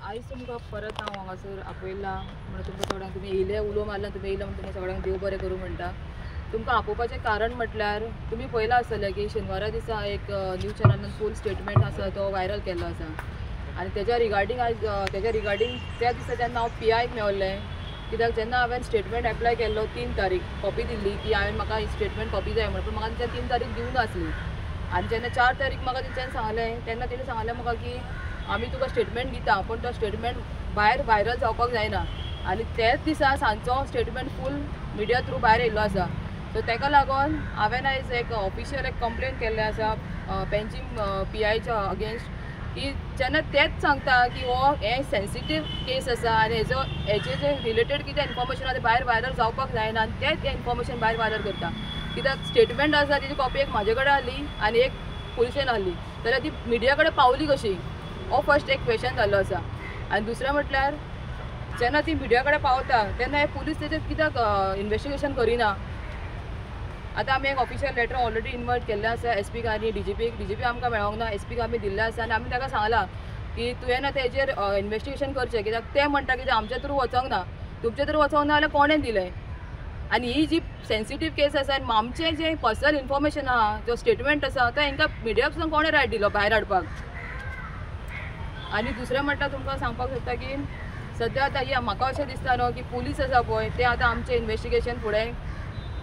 आयज तुमकां परत हांव हांगासर आपयला म्हणून तुमकां सगळ्यांक तुमी येयले उलो मारला तुमी येयला म्हणून तुमी सगळ्यांक देव बरें करूं म्हणटा। तुमकां आपोवपाचें कारण म्हटल्यार तुमी पळयलां आसतलें की शेनवारा दिसा एक न्यूज चॅनलान फूल स्टेटमेंट आसा तो व्हायरल केल्लो आसा आनी तेज्या रिगार्डींग त्या दिसा जेन्ना हांव PIक मेवल्लें कित्याक जेन्ना हांवें स्टेटमेंट एप्लाय केल्लो 3 तारीख कॉपी दिल्ली की हांवें म्हाका ही स्टेटमेंट कॉपी जाय म्हणून म्हाका तेंच्यान 3 तारीख दिवंक नासली आनी जेन्ना 4 तारीख म्हाका तेंच्यान सांगलें तेन्ना तेणी सांगलें म्हाका की आमी तुका स्टेटमेंट दिता पूण तो स्टेटमेंट भायर व्हायरल जावपाक जायना आनी तेच दिसा सांजचो स्टेटमेंट फूल मिडिया थ्रू भायर येयल्लो आसा। सो तेका लागून हांवें आयज एक ऑफिशियल एक कंप्लेंट केल्लें आसा पेंजीम PIच्या अगेन्स्ट की जेन्ना तेच सांगता की हो हे सेन्सिटीव केस आसा आनी हेजे जे रिलेटेड कितें इन्फॉर्मेशन आसा तें भायर व्हायरल जावपाक जायना आनी तेच हें इन्फॉर्मेशन भायर व्हायरल करता कित्याक स्टेटमेंट आसा तेजी कॉपी एक म्हाजे कडेन आहली आनी एक पुलिशेन आहली जाल्यार ती मिडिया कडेन पावली कशी हो फर्स्ट एक क्वेश्चन जाल्लो आसा। आनी दुसरें म्हटल्यार जेन्ना ती मिडिया कडेन पावता तेन्ना हे पुलीस तेजेर कित्याक इन्वेस्टिगेशन करिना। आतां आमी एक ऑफिशियल लेटर ऑलरेडी इन्वायट केल्लें आसा SP आनी DGP आमकां मेळोंक ना SP आमी दिल्लें आसा आनी आमी ताका सांगलां की तुवें ना तेजेर इन्वेस्टिगेशन करचें कित्याक ते म्हणटा की आमच्या थ्रू वचोंक ना तुमचे थ्रू वचोंक ना जाल्यार कोणें दिलें आनी ही जी सेन्सिटीव केस आसा आनी आमचें जें पर्सनल इन्फॉर्मेशन आहा जो स्टेटमेंट आसा तो हांकां मिडियाक सुद्दां कोणें रायट दिलो भायर हाडपाक। आनी दुसरें म्हटल्यार तुमकां सांगपाक सोदता की सद्या आतां ही म्हाका अशें दिसता न्हू की पुलीस आसा पळय ते आतां आमचें इन्वेस्टिगेशन फुडें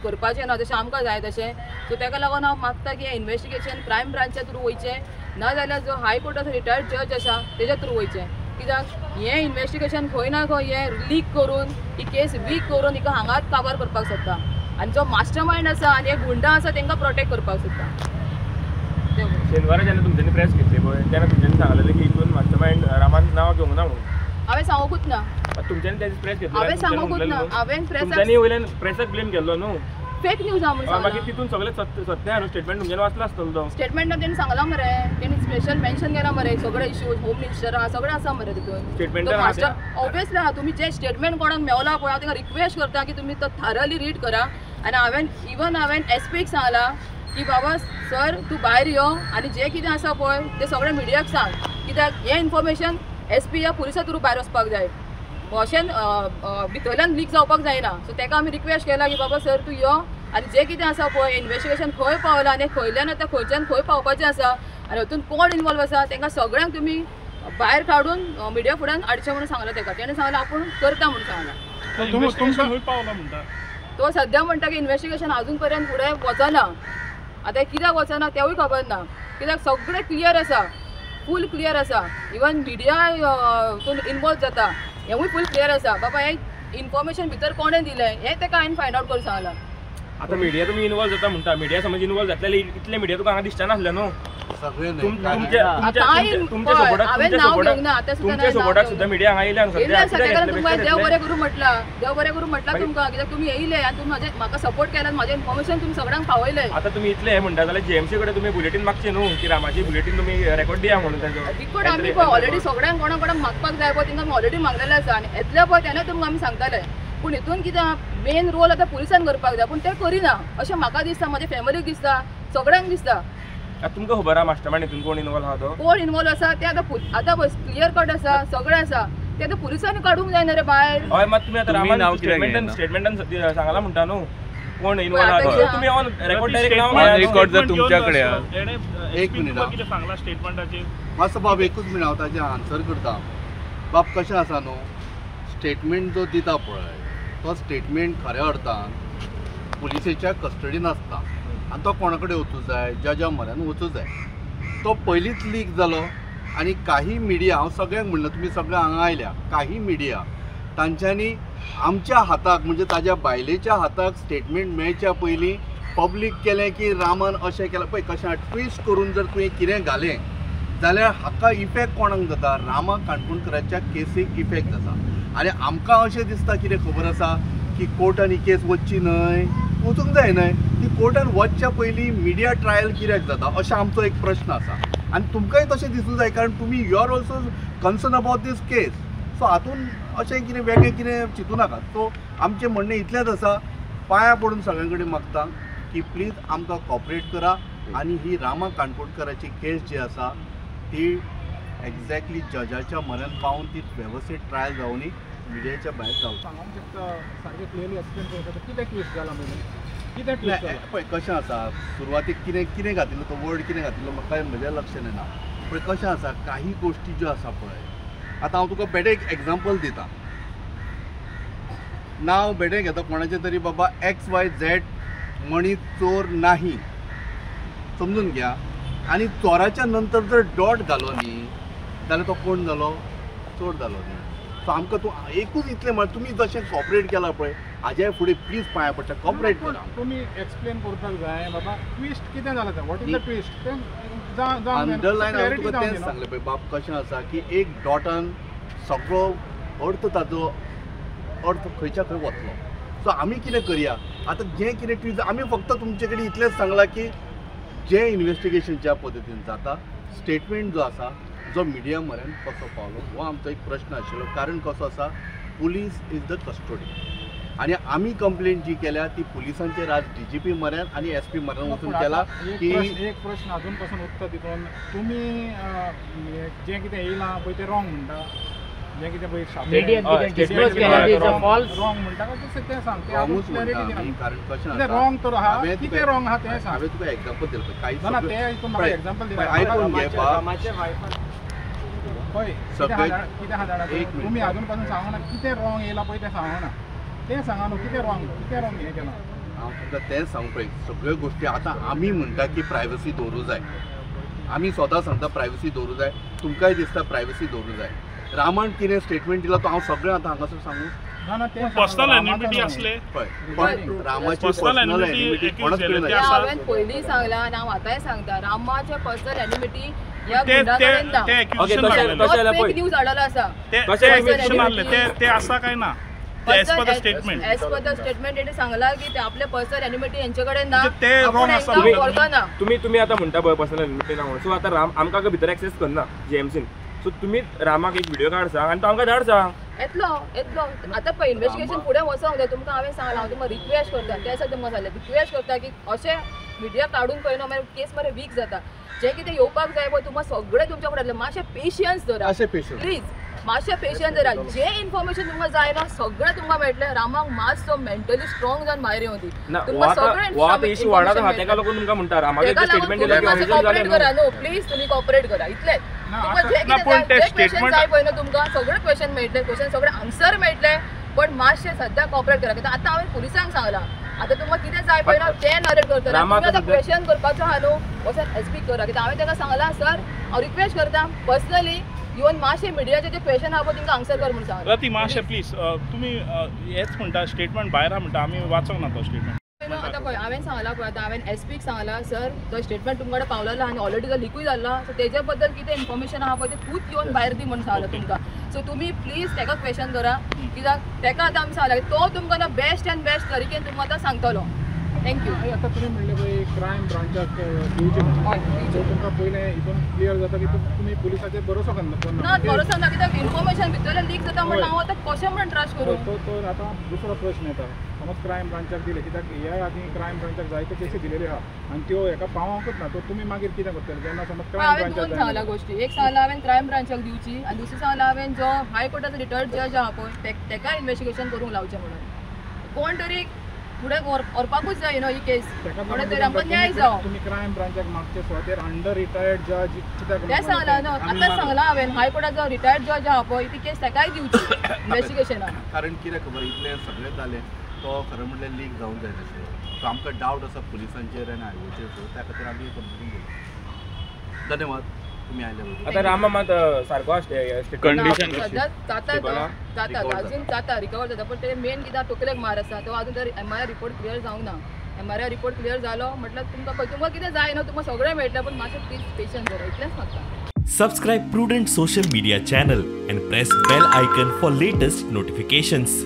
करपाचें ना जशें आमकां जाय तशें सो तेका लागून हांव मागता की हें इन्वेस्टिगेशन क्रायम ब्रांचच्या थ्रू वयचें ना जाल्यार जो हायकोर्टाचो रिटायर्ड जज आसा तेज्या थ्रू वयचें कित्याक हें इन्वेस्टिगेशन खंय ना खंय हें लीक करून ही केस वीक करून हिका हांगाच काबार करपाक सोदता आनी जो मास्टर मायंड आसा आनी हे गुंडा आसा तांकां प्रोटेक्ट करपाक सोदता। शेनवारा जेन्ना तुमच्यांनी प्रेस घेतली पळय तेन्ना तुमच्यांनी सांगलेलें की हितून मास्टर मायंड रामान नांव घेवंक ना म्हणून हांवें सांगूंकूच ना तुमच्यांनी तेजी प्रेस घेतली हांवें सांगूंकूच ना हांवें तुमच्यांनी वयल्यान प्रेसाक ब्लेम केल्लो न्हू फेक न्यूज आहा म्हणून मागीर तितून सगळें सत्य आहा न्हू स्टेटमेंट तुमच्यान वाचला आसतलो तो स्टेटमेंटान तेणी सांगलां मरे तेणी स्पेशल मेन्शन केला मरे सगळे इश्यूज होम मिनिस्टर आहा सगळें आसा मरे तितून स्टेटमेंटान मास्टर ऑब्वियसली आहा तुमी जे स्टेटमेंट कोणाक मेवला पळय हांव ताका रिक्वेस्ट करता की तुमी तो थारली रीड करा आनी हांवें SPक सांगलां की बाबा सर तूं भायर यो आनी जें कितें आसा पळय तें सगळें मिडियाक सांग कित्याक हें इन्फॉर्मेशन SP या पुलिसा थ्रू भायर वचपाक जाय अशें भितरल्यान लीक जावपाक जायना। सो तेका आमी रिक्वेस्ट केला की बाबा सर तूं यो आनी जें कितें आसा पळय इन्वेस्टिगेशन खंय पावलां आनी खंयल्यान आतां खंयच्यान खंय पावपाचें आसा आनी हातून कोण इन्वॉल्व आसा तांकां सगळ्यांक तुमी भायर काडून मिडिया फुड्यान हाडचें म्हणून सांगलां ताका तेणें सांगलां आपूण करता म्हणून सांगलां तो सद्या म्हणटा की इन्वेस्टिगेशन अजून पर्यंत फुडें वचना आतां कित्याक वचना तेवूय खबर ना कित्याक सगळें क्लियर आसा फूल क्लियर आसा इवन मिडिया हितून इन्वॉल्व जाता हेवूय फूल क्लियर आसा बाबा हें इन्फॉर्मेशन भितर कोणें दिलें हें ताका हांवें फायंड आउट करून सांगलां। आतां मिडिया तुमी इन्वॉल्व जाता म्हणटा मिडिया समज इन्वॉल्व जातले इतले मिडिया तुका हांगा दिसता नासलें न्हू तुमच्या सपोर्टाक सुद्दां मिडिया हांगा येयल्या देव बरें करूं म्हटलां तुमकां कित्याक तुमी येयले आनी तुमी म्हाका सपोर्ट केला म्हाजें इन्फॉर्मेशन तुमी सगळ्यांक पावयलें। आतां तुमी इतले हें म्हणटा जाल्यार JMC कडेन तुमी बुलेटीन मागचें न्हू की रामाची बुलेटीन तुमी रेकॉर्ड दिया म्हणून ताजो रिकॉर्ड आमी पळय ऑलरेडी सगळ्यांक कोणाक मागपाक जाय पळय तांकां ऑलरेडी मागलेलें आसा आनी येतलें पळय तेन्ना तुमकां आमी सांगताले पूण हितून कितें मेन रोल आतां पुलिसान करपाक जाय पूण ते करिना अशें म्हाका दिसता म्हाज्या फॅमिलीक दिसता सगळ्यांक दिसता। तुमकां खबर आहा मास्टर मायंड हितून कोण इन्वॉल्व आहा तो कोण इन्वॉल्व आसा ते आतां क्लियर कट आसा सगळें आसा ते आतां पुलिसांनी काडूंक जाय ना रे भायर हय मात तुमी आतां रामान स्टेटमेंटान सांगला म्हणटा न्हू कोण इन्वॉल्व आहा तुमी on record direct now record जर तुमच्याकडे एक मिनिट कितें सांगला स्टेटमेंटाचेर मातसो बाब एकूच मिनिट हांव ताजें आन्सर करता। बाब कशें आसा न्हू स्टेटमेंट जो दिता पळय तो स्टेटमेंट खऱ्या अर्थान पुलिसेच्या कस्टडीन आसता आनी तो कोणा कडेन वचूं जाय जजा म्हऱ्यान वचूं जाय तो पयलींच लीक जालो आनी काही मिडिया हांव सगळ्यांक म्हणलें तुमी सगळे हांगा आयल्या काही मिडिया तांच्यांनी आमच्या हाताक म्हणजे ताज्या बायलेच्या हाताक स्टेटमेंट मेळच्या पयलीं पब्लीक केलें की रामान अशें केलें पळय कशें ट्विस्ट करून जर तुवें कितें घालें जाल्यार हाका इफेक्ट कोणाक जाता रामा काणकोणकराच्या केसीक इफेक्ट जाता आनी आमकां अशें दिसता कितें खबर आसा की कोर्टान केस वचची न्हय वचूंक जाय न्हय ती कोर्टान वचच्या पयलीं मिडिया ट्रायल कित्याक जाता अशें आमचो एक प्रश्न आसा आनी तुमकांय तशें दिसूं जाय कारण तुमी you are also concern about this case so हातून अशें कितें वेगळें कितें चिंतू नाका सो आमचें म्हणणें इतलेंच आसा पांया पडून सगळ्यां कडेन मागता की प्लीज आमकां कॉपरेट करा आनी ही रामा काणकोणकराची केस जी आसा ती एक्झॅक्टली जजाच्या म्हऱ्यान पावून ती वेवस्थीत ट्रायल जावनी मिडियाच्या भायर जावची सांगूंक शकता सारकें क्लियरली एक्सप्लेन करता कितें ट्विस्ट जाला म्हणून कितें ट्विस्ट जाला पळय कशें आसा सुरवातीक कितें घातिल्लो तो वर्ड कितें घातिल्लो म्हाका म्हज्या लक्षांत येना पण कशें आसा काही गोश्टी ज्यो आसा पळय आतां हांव तुका बेटे एक एग्जाम्पल दिता नांव बेटे घेता कोणाचें तरी बाबा XYZ मणी चोर नाही समजून घ्या आनी चोराच्या नंतर जर डॉट घालो न्ही जाल्यार तो कोण जालो चोर जालो न्ही सो आमकां तूं एकूच इतलें म्हण तुमी जशें कॉपरेट केलां पळय हाज्या फुडें प्लीज पांया पडटा कॉपरेट करा तुमी एक्सप्लेन करपाक जाय बाबा ट्विस्ट कितें जालां तें वॉट इज द ट्विस्ट अंडरलायन हांवें तुका तेंच सांगलें पळय बाब कशें आसा की एक डॉटान सगळो अर्थ ताजो अर्थ खंयच्या खंय वतलो सो आमी कितें करया आतां जें कितें ट्विस्ट आमी फक्त तुमचे कडेन इतलेंच सांगलां की जें इन्वेस्टिगेशन ज्या पद्दतीन जाता स्टेटमेंट जो आसा जो मिडिया म्हऱ्यान कसो पावलो हो आमचो एक प्रश्न आशिल्लो कारण कसो आसा पुलीस इज द कस्टोडी आनी आमी कंप्लेंट जी केल्या ती पुलिसांचेर आज DGP म्हऱ्यान आनी SP म्हऱ्यान वचून केला की एक प्रश्न अजून पासून उत्तर दितून तुमी जें कितें येयलां पळय तें रॉंग म्हणटा जें कितें पळय रॉंग म्हणटा तें सांग रॉंगूच म्हणटा आमी कारण कशें कितें रॉंग तर आहा कितें रॉंग आहा तें सांग हांवें तुका एग्जांपल दिलें पळय कांय ना तें हितून म्हाका एग्जांपल दिलें आयकून घे बाब पळय कितें आहा जाणा तुमी अजून पासून सांगना कितें रॉंग येयलां पळय तें सांगना तें सांगा न्हू कितें रॉंग हें केलां हांव तुमकां तेंच सांगूं पळय सगळ्यो गोश्टी आतां आमी म्हणटा की प्रायवसी दवरूं जाय आमी स्वता सांगता प्रायवसी दवरूं जाय तुमकांय दिसता प्रायवसी दवरूं जाय रामान कितें स्टेटमेंट दिला तो हांव सगळें आतां हांगासर सांगू पर्सनल एनिमिटी असले पण रामाची पर्सनल एनिमिटी कोणाच कडेन ना हांवें पयलीं सांगलां आनी हांव आतांय सांगता रामाचे पर्सनल एनिमिटी ह्या गुंडा कडेन ना फेक न्यूज हाडलेलो आसा ते आसा काय ना एज पर द स्टेटमेंट तेणी सांगला की ते आपले पर्सनल एनिमिटी यांचे कडेन ना ते रॉंग आसा वळखना तुम्ही आता म्हणता पळय पर्सनल एनिमिटी ना म्हणून सो आता राम आमकां भितर एक्सेस करना GMCन सो तुम्ही रामाक एक व्हिडिओ काड सांग आनी तो आमकां धाड सांग येतलो आतां पळय इन्वेस्टिगेशन फुडें वचोंक जाय तुमकां हांवें सांगलां हांव तुमकां रिक्वेस्ट करता त्या दिसा तुमकां सांगलें रिक्वेस्ट करता की अशें मिडिया काडूंक पळय मागीर केस मरे वीक जाता जें कितें येवपाक जाय पळय तुमकां सगळें तुमच्या कडेन मातशें पेशन्स धरा प्लीज मातशें पेशन्स धरा जें इन्फॉर्मेशन तुमकां जाय ना सगळें तुमकां मेळटलें रामाक मातसो मेंटली स्ट्रॉंग जावन भायर येवं दी तुमकां सगळें इशू वाडत आहा तेका लागून तुमकां म्हणटा रामाक स्टेटमेंट दिला की ऑफिशियल जालें करा नो प्लीज तुमी कॉपरेट करा इतलेंच तुमकां जे कितें क्वेश्चन जाय पळय ना तुमकां सगळे क्वेश्चन मेळटले क्वेश्चन सगळे आन्सर मेळटले पण मातशें सद्या कॉपरेट करा कित्याक आतां हांवें पुलिसांक सांगलां आतां तुमकां कितें जाय पळय ना तें नरेट करतले तुमी आतां क्वेश्चन करपाचो आहा न्हू वचून SP करा कित्याक हांवें ताका सांगलां सर हांव रिक्वेस्ट करता पर्सनली इवन मातशें मिडियाचे जे क्वेश्चन आहा पळय तांकां आन्सर कर म्हणून सांगलां रती मातशें प्लीज तुमी हेच म्हणटा स्टेटमेंट भायर म्हणटा आमी वाचोंक ना तो स्टेटमेंट आतां पळय हांवें सांगलां पळय आतां हांवें SPक सांगलां सर तो स्टेटमेंट तुमचे कडेन पावलेलो आनी ऑलरेडी तो लिकूय जाल्लो सो तेजे बद्दल कितें इन्फॉर्मेशन आहा पळय तें तूंच येवन भायर दी म्हणून सांगलां तुमकां सो तुमी प्लीज ताका क्वेश्चन करा कित्याक ताका आतां आमी सांगलां तो तुमकां ना बेस्ट एंड बेस्ट तरीकेन तुमकां आतां सांगतलो थँक्यू आतां तुमी म्हणलें पळय क्रायम ब्रांचाक दिवचें म्हणून तुमकां पयलें हितून क्लियर जाता की तुमी पुलिसाचेर भरोसो करना ना भरोसो ना कित्याक इन्फॉर्मेशन भितरलें लीक जाता म्हणून हांव आतां कशें म्हणून ट्रस्ट करूं तो आतां दुसरो प्रश्न येता समज क्रायम ब्रांचाक दिले कित्याक ह्या आदी क्रायम ब्रांचाक जायते केसी दिलेल्यो आहा आनी त्यो हेका पावोंकूच ना तो तुमी मागीर कितें करतले जेन्ना समज क्रायम हांवें दोन सांगलां गोश्टी एक सांगलां हांवें क्रायम ब्रांचाक दिवची आनी दुसरी सांगलां हांवें जो हायकोर्टाचो रिटायर्ड जज आहा पळय तेका इन्वेस्टिगेशन करूंक लावचें म्हणून कोण तरी फुडें व्हरपाकूच जाय न्हू ही केस म्हणून तरी आमकां न्याय जावं तुमी क्रायम ब्रांचाक मागचे सुवातेर अंडर रिटायर्ड जज कित्याक तें सांगलां न्हू आतां सांगलां हांवें हायकोर्टाचो रिटायर्ड जज आहा पळय ती केस तेकाय दिवची इन्वेस्टिगेशनाक कारण कितें खबर इतलें सगळें जालें तो खरें म्हणल्यार लीक जावंक जाय तशें सो आमकां डावट आसा पुलिसांचेर आनी हायवेचेर सो त्या खातीर आमी कंप्लेन केली धन्यवाद तुमी आयले आता रामा मात सारको कंडिशन जाता अजून जाता रिकवर जाता पण ते मेन कित्याक तकलेक मार आसा तो अजून तर MRI रिपोर्ट क्लियर जावंक ना MRI रिपोर्ट क्लियर जालो म्हटल्यार तुमकां कितें जाय न्हू तुमकां सगळें मेळटलें पण मातशें प्लीज पेशन्स धरा इतलेंच म्हाका Subscribe Prudent social media channel and press bell icon for latest notifications.